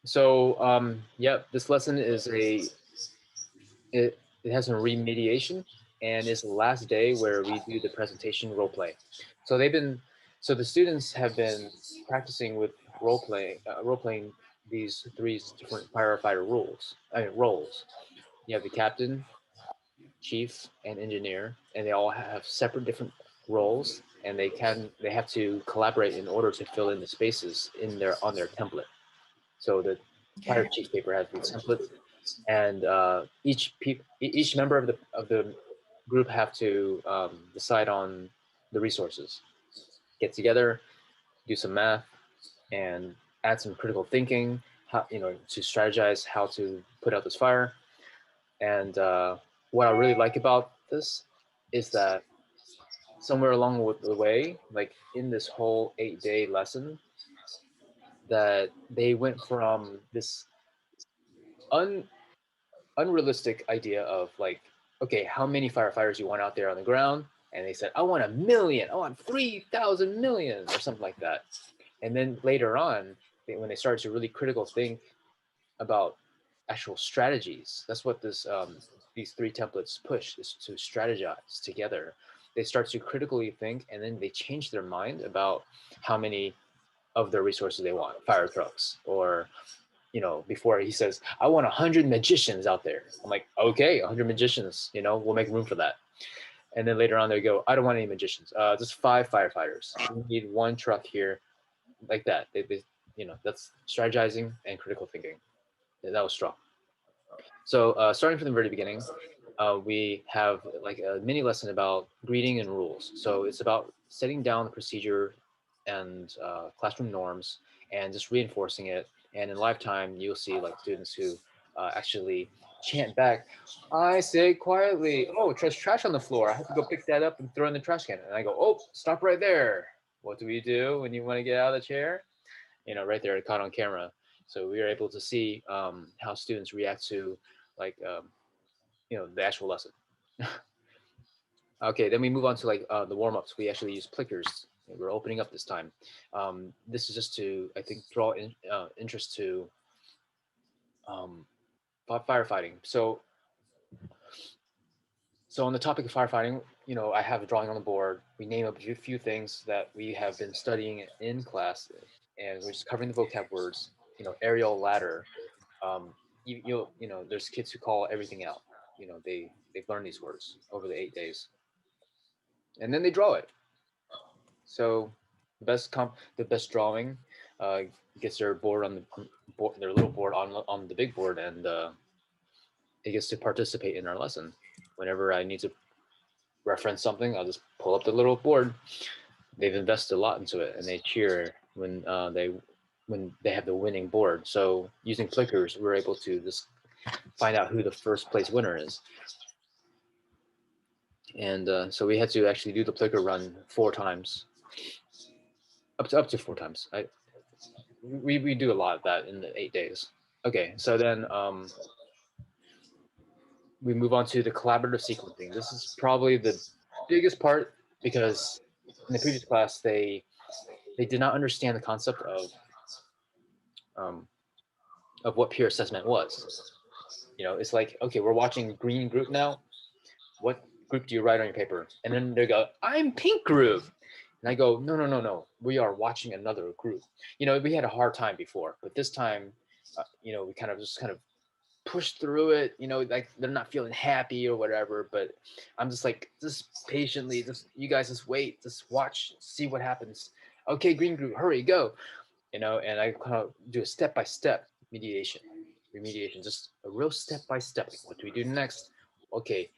So yeah, this lesson is it has a remediation, and it's the last day where we do the presentation role play. So the students have been practicing with role playing these three different firefighter roles. You have the captain, chief, and engineer, and they all have separate different roles, and they have to collaborate in order to fill in the spaces in their on their template. So the fire Okay. chief paper has the template, and each member of the group have to decide on the resources, get together, do some math, and add some critical thinking, how to strategize how to put out this fire. And what I really like about this is that somewhere along the way, like in this whole 8-day lesson, that they went from this un unrealistic idea of like, okay, how many firefighters you want out there on the ground? And they said, I want 1 million, I want 3,000 million, or something like that. And then later on, when they started to really critical think about actual strategies, that's what these three templates push, is to strategize together. They start to critically think, and then they change their mind about how many of their resources they want, fire trucks, or before he says, I want 100 magicians out there. I'm like, okay, 100 magicians, we'll make room for that. And then later on they go, I don't want any magicians, just 5 firefighters. We need 1 truck here, like that. That's strategizing and critical thinking. That was strong. So starting from the very beginning, we have like a mini lesson about greeting and rules. So it's about setting down the procedure and classroom norms and just reinforcing it. And in lifetime, you'll see like students who actually chant back, I say quietly, oh, there's trash on the floor. I have to go pick that up and throw in the trash can. And I go, oh, stop right there. What do we do when you want to get out of the chair? Right there, caught on camera. So we were able to see how students react to like the actual lesson. Okay, then we move on to like the warm-ups. We actually use clickers. We're opening up this time. This is just to, I think, draw interest to um, firefighting. So on the topic of firefighting, I have a drawing on the board. We name a few things that we have been studying in class, and we're just covering the vocab words. Aerial ladder. There's kids who call everything out. They've learned these words over the 8 days, and then they draw it. So the best drawing uh, gets their board on the board, their little board on the big board, and it gets to participate in our lesson. Whenever I need to reference something, I'll just pull up the little board. They've invested a lot into it, and they cheer when they have the winning board. So using clickers, we're able to just find out who the first place winner is. And so we had to actually do the clicker run 4 times, up to 4 times. We do a lot of that in the 8 days. Okay, so then we move on to the collaborative sequencing. This is probably the biggest part because in the previous class they did not understand the concept um, of what peer assessment was. It's like, okay, we're watching green group now. What group do you write on your paper? And then they go, I'm pink group. And I go, no, no, no, no. We are watching another group. We had a hard time before, but this time, we kind of push through it. Like they're not feeling happy or whatever. But I'm just like, just patiently, just you guys just wait, just watch, see what happens. Okay, green group, hurry, go. And I kind of do a step by step remediation, just a real step by step. Like, what do we do next? Okay,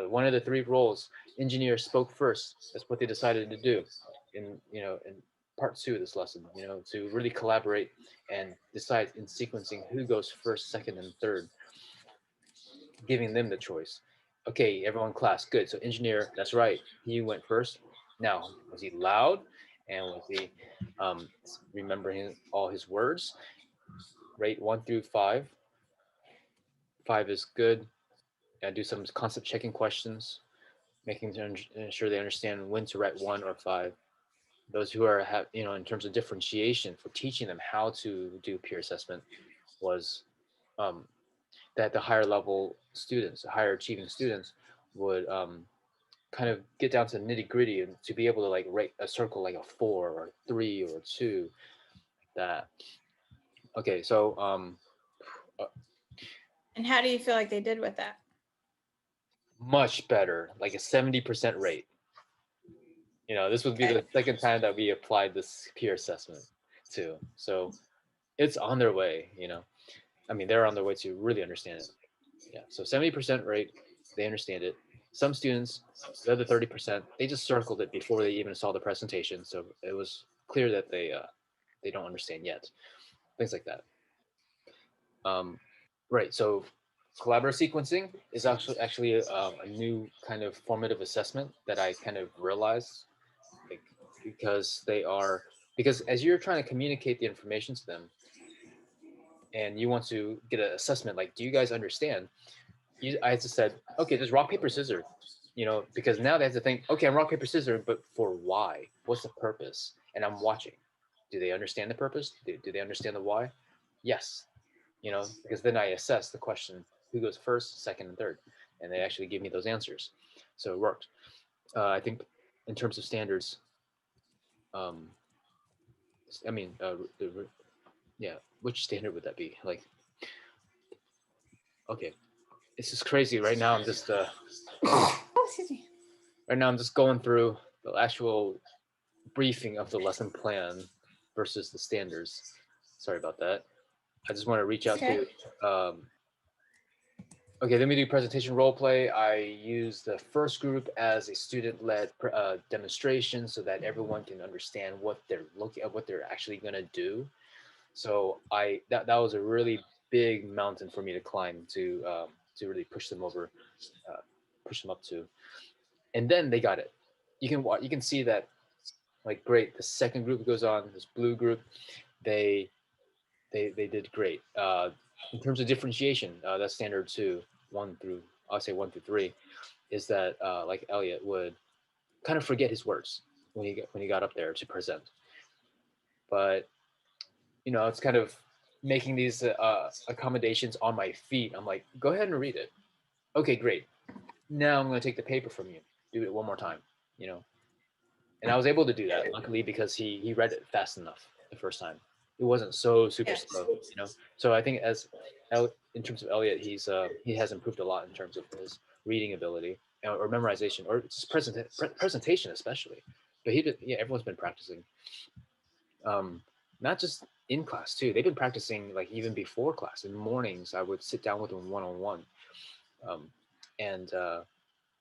one of the three roles, engineer spoke first. That's what they decided to do in part 2 of this lesson, to really collaborate and decide in sequencing who goes first, second, and third, giving them the choice. Okay, everyone class, good. So engineer, that's right. He went first. Now, was he loud? And was he remembering all his words? Rate 1 through 5. 5 is good. Do some concept checking questions, making sure they understand when to write 1 or 5. those who are in terms of differentiation for teaching them how to do peer assessment was um, that the higher level students, the higher achieving students would kind of get down to nitty gritty and to be able to like rate a circle like a 4 or 3 or 2. That okay, so uh, And how do you feel like they did with that? much better, like a 70% rate. This would be Okay. the second time that we applied this peer assessment to. So it's on their way. I mean, they're on their way to really understand it. Yeah. So 70% rate, they understand it. Some students, the other 30%, they just circled it before they even saw the presentation. So it was clear that they don't understand yet. Things like that. Um, right. So collaborative sequencing is actually a new kind of formative assessment that I kind of realized, like, because as you're trying to communicate the information to them, and you want to get an assessment, like, do you guys understand? I just said, okay, just rock paper scissors, because now they have to think, okay, I'm rock paper scissors, but for why? What's the purpose? And I'm watching. Do they understand the purpose? Do they understand the why? Yes, because then I assess the question: who goes first, second, and third, and they actually give me those answers. So it worked. I think in terms of standards, um, I mean, yeah, which standard would that be? Like, okay, it's just crazy right now. Oh, excuse me. Right now I'm just going through the actual briefing of the lesson plan versus the standards. Sorry about that. I just want to reach out Okay. to. Okay, then we do presentation role play. I use the first group as a student-led demonstration so that everyone can understand what they're looking at, what they're actually going to do. So that was a really big mountain for me to climb to really push them over, push them up to, and then they got it. You can see that, like, great. The second group goes on, this blue group, they they did great. In terms of differentiation, that's standard 2, 1 through, I'll say 1 through 3, is that like Elliot would kind of forget his words when he got up there to present. But it's kind of making these accommodations on my feet. I'm like, go ahead and read it. Okay, great. Now I'm going to take the paper from you. Do it one more time. You know, and I was able to do that, luckily, because he read it fast enough the first time. It wasn't so super Yes. slow. So I think in terms of Elliot, he has improved a lot in terms of his reading ability or memorization or just presentation especially. But yeah, everyone's been practicing, not just in class too. They've been practicing like even before class. In the mornings, I would sit down with them one on one, and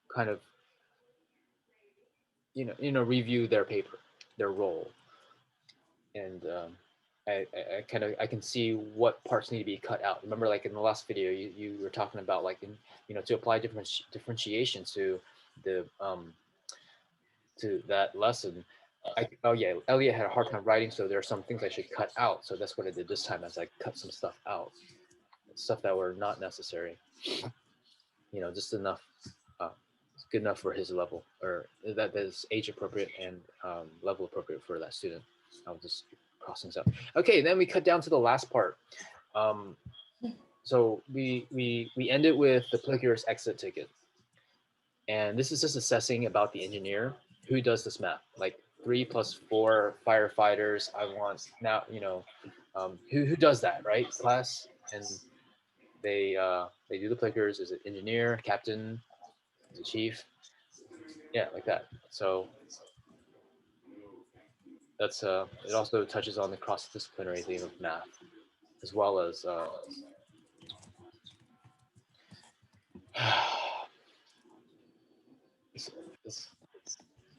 kind of review their paper, their role, and I kind of I can see what parts need to be cut out. Remember, like in the last video, you were talking about like to apply differentiation to that lesson. Oh yeah, Elliot had a hard time writing, so there are some things I should cut out. So that's what I did this time, as I cut some stuff out, stuff that were not necessary. Just enough, uh, good enough for his level, or that is age appropriate and level appropriate for that student. I'll just cross things out. Okay, then we cut down to the last part. So we end it with the plicurus exit ticket, and this is just assessing about the engineer who does this math, like 3 plus 4 firefighters. I want now, who does that, right, class? And they do the plicurs. Is it engineer, captain, is it chief? Yeah, like that. So that's it also touches on the cross-disciplinary theme of math, as well as this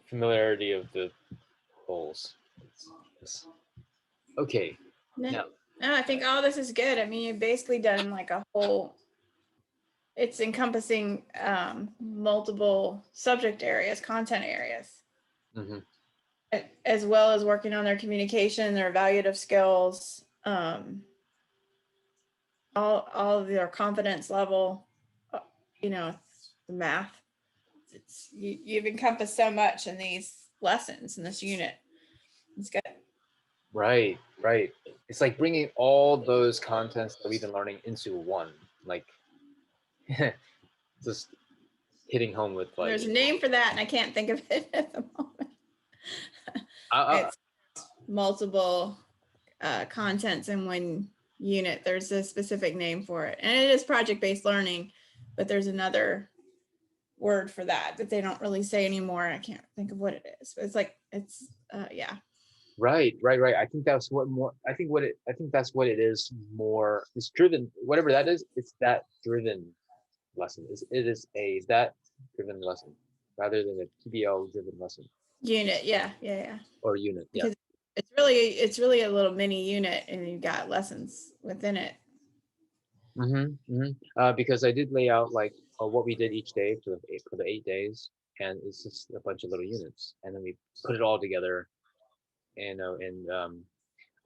familiarity of the goals. Okay, No, now no, I think all this is good. I mean, you've basically done like a whole. It's encompassing multiple subject areas, content areas, mhm. as well as working on their communication, their evaluative skills, all of their confidence level, uh, the math. You've encompassed so much in these lessons in this unit. It's good. Right, right. It's like bringing all those contents that we've been learning into one, like just hitting home with like. There's a name for that, and I can't think of it at the moment. Uh, It's multiple contents in one unit. There's a specific name for it, and it is project-based learning, but there's another word for that they don't really say anymore. I can't think of what it is, but it's like yeah. right, right, right. I think that's what more. I think that's what it is more. It's driven. Whatever that is, it's that driven lesson. It is a that driven lesson rather than a PBL driven lesson Unit, yeah, yeah, yeah. or unit. Yeah. Because it's really a little mini unit, and you've got lessons within it. Because I did lay out like what we did each day for the 8 days, and it's just a bunch of little units, and then we put it all together, and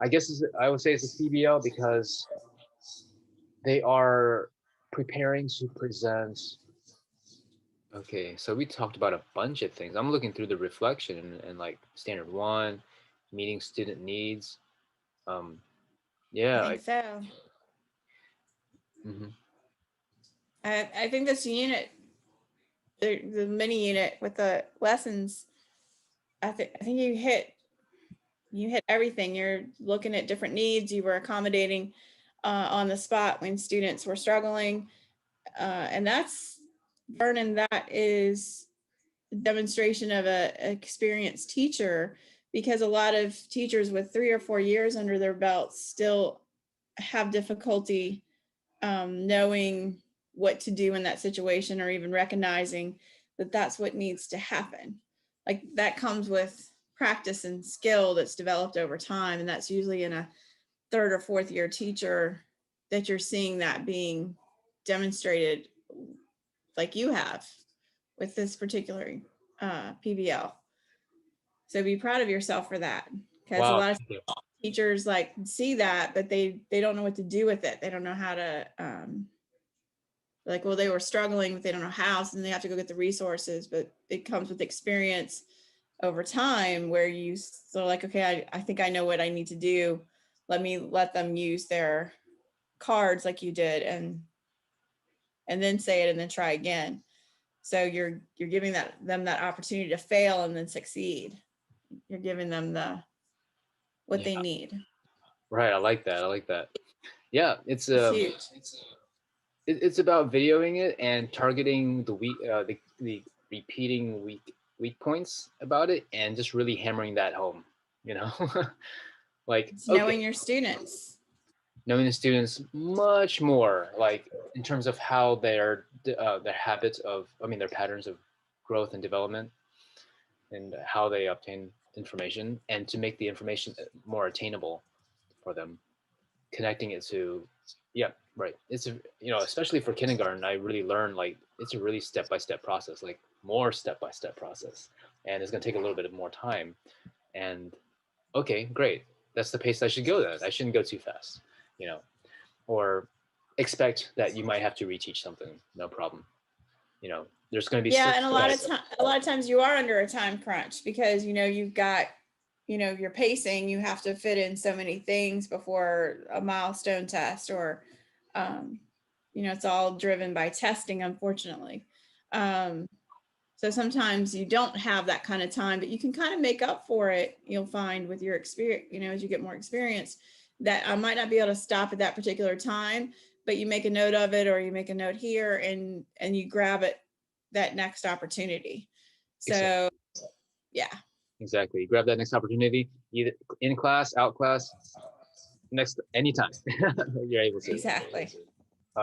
I guess I would say it's a PBL because they are preparing to present. Okay, so we talked about a bunch of things. I'm looking through the reflection and like standard one, meeting student needs. Yeah. I think so. I think this unit, the mini unit with the lessons, I think you hit everything. You're looking at different needs. You were accommodating on the spot when students were struggling, and that's Vernon. That is a demonstration of a experienced teacher, because a lot of teachers with 3 or 4 years under their belts still have difficulty knowing what to do in that situation, or even recognizing that that's what needs to happen. Like that comes with practice and skill that's developed over time, and that's usually in a 3rd or 4th year teacher that you're seeing that being demonstrated, like you have with this particular PBL. So be proud of yourself for that, because a Wow. lot of teachers like see that, but they don't know what to do with it. They don't know how to like, well, they were struggling, but they don't know how, so then they have to go get the resources. But it comes with experience over time, where you so like, okay, I think I know what I need to do. Let them use their cards like you did, and then say it, and then try again. So you're giving them that opportunity to fail and then succeed. You're giving them what they need. Right. I like that. I like that. Yeah. It's huge. it's about videoing it and targeting the repeating weak points about it, and just really hammering that home. You know, like It's knowing your students. Knowing the students much more, like in terms of how their habits of, their patterns of growth and development, and how they obtain information, and to make the information more attainable for them, connecting it to, yeah, right. It's especially for kindergarten, I really learned like it's a really step-by-step process, like more step-by-step process, and it's going to take a little bit of more time. And okay, great, that's the pace I should go. Then I shouldn't go too fast, or expect that you might have to reteach something. No problem. There's going to be and a lot of times you are under a time crunch, because you've got your pacing. You have to fit in so many things before a milestone test, or it's all driven by testing, unfortunately. So sometimes you don't have that kind of time, but you can kind of make up for it. You'll find with your experience, as you get more experience, that I might not be able to stop at that particular time, but you make a note of it, or you make a note here, and you grab it that next opportunity. So yeah. Exactly. Grab that next opportunity, either in class, out class, next, anytime you're able to. Exactly.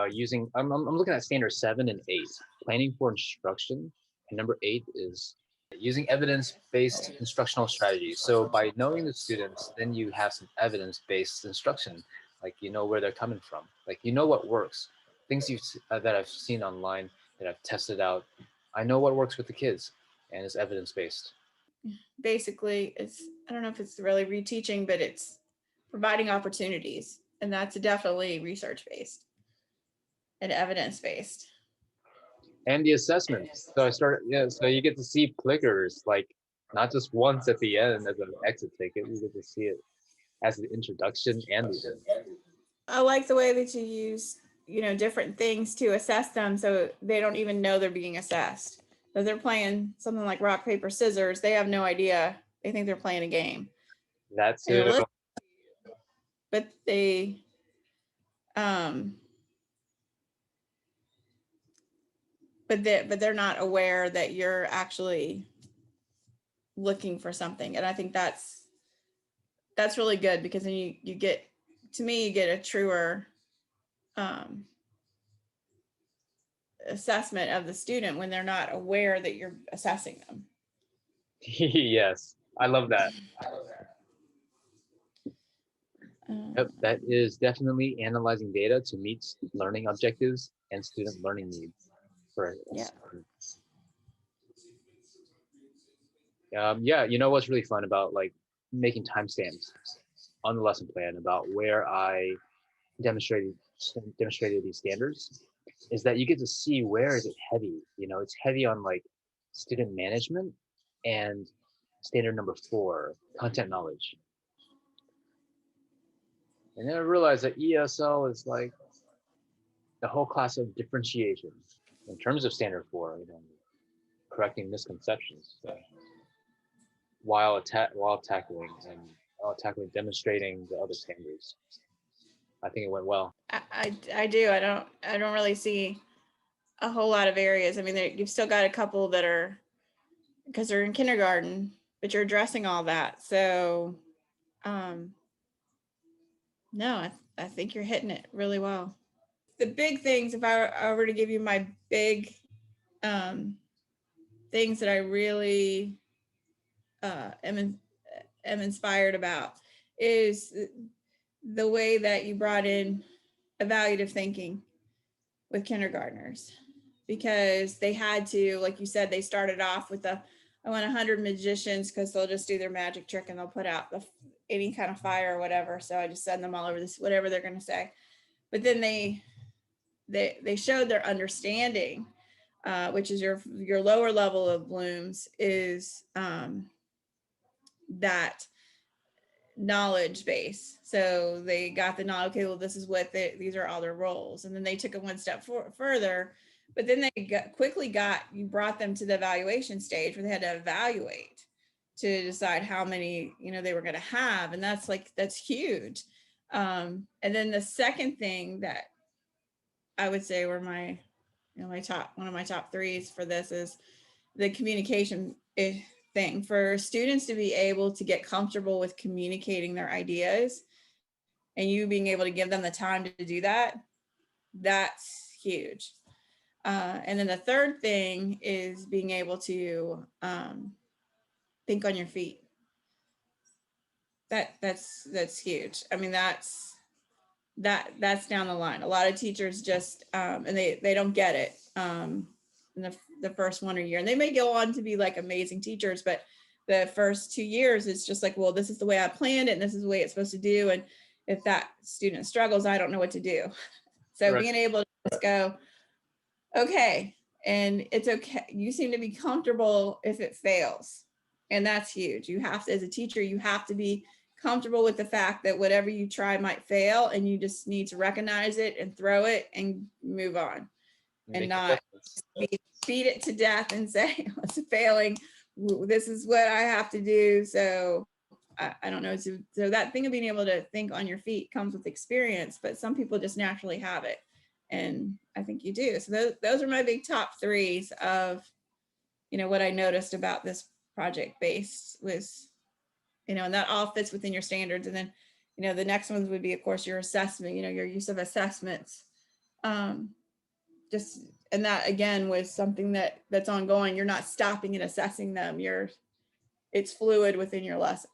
Using, I'm looking at standard 7 and 8, planning for instruction, and number 8 is using evidence-based instructional strategies. So by knowing the students, then you have some evidence-based instruction, like where they're coming from, like what works, things that I've seen online, that I've tested out. I know what works with the kids, and it's evidence-based. Basically, I don't know if it's really reteaching, but it's providing opportunities, and that's definitely research-based and evidence-based. And the assessment. So so you get to see clickers, like not just once at the end as an exit ticket. You get to see it as the introduction and the end. I like the way that you use, different things to assess them so they don't even know they're being assessed. So they're playing something like rock, paper, scissors. They have no idea. They think they're playing a game. That's And it. but they um but they're not aware that you're actually looking for something. And I think that's really good, because then you get, to me, you get a truer assessment of the student when they're not aware that you're assessing them. Yes, I love that. Yep, that is definitely analyzing data to meet learning objectives and student learning needs. For Yeah. Yeah, you know what's really fun about like making timestamps on the lesson plan about where I demonstrated these standards is that you get to see where is it heavy. It's heavy on like student management and standard number 4, content knowledge. And then I realized that ESL is like the whole class of differentiation in terms of standard 4, correcting misconceptions. So, while tackling demonstrating the other standards. I think it went well. I do. I don't really see a whole lot of areas. I mean, you've still got a couple that are, because they're in kindergarten, but you're addressing all that. So, no, I think you're hitting it really well. The big things, if I were to give you my big things that I really am inspired about, is the way that you brought in evaluative thinking with kindergartners, because they had to, like you said, they started off with I want 100 magicians, because they'll just do their magic trick and they'll put out any kind of fire or whatever. So I just send them all over this, whatever they're going to say. But then they showed their understanding, which is your lower level of blooms, is that knowledge base. So they got the knowledge, okay, well, this is what these are all their roles. And then they took it one step further, but then they you brought them to the evaluation stage where they had to evaluate to decide how many, they were going to have. And that's huge. And then the second thing that I would say were one of my top threes for this is the communication thing, for students to be able to get comfortable with communicating their ideas, and you being able to give them the time to do that. That's huge. And then the third thing is being able to think on your feet. That's huge. I mean, that's down the line. A lot of teachers just and they don't get it in the first 1 year, and they may go on to be like amazing teachers, but the first 2 years it's just like, well, this is the way I planned it and this is the way it's supposed to do, and if that student struggles, I don't know what to do. So being able to just go, okay, and it's okay, you seem to be comfortable if it fails, and that's huge. You have to, as a teacher, you have to be comfortable with the fact that whatever you try might fail, and you just need to recognize it and throw it and move on, and not beat it to death and say, it's failing, this is what I have to do. So I don't know. So that thing of being able to think on your feet comes with experience, but some people just naturally have it, and I think you do. So those are my big top threes of, what I noticed about this project based was, and that all fits within your standards. And then, the next ones would be, of course, your assessment, your use of assessments. Just, and that again was something that's ongoing. You're not stopping and assessing them. It's fluid within your lesson.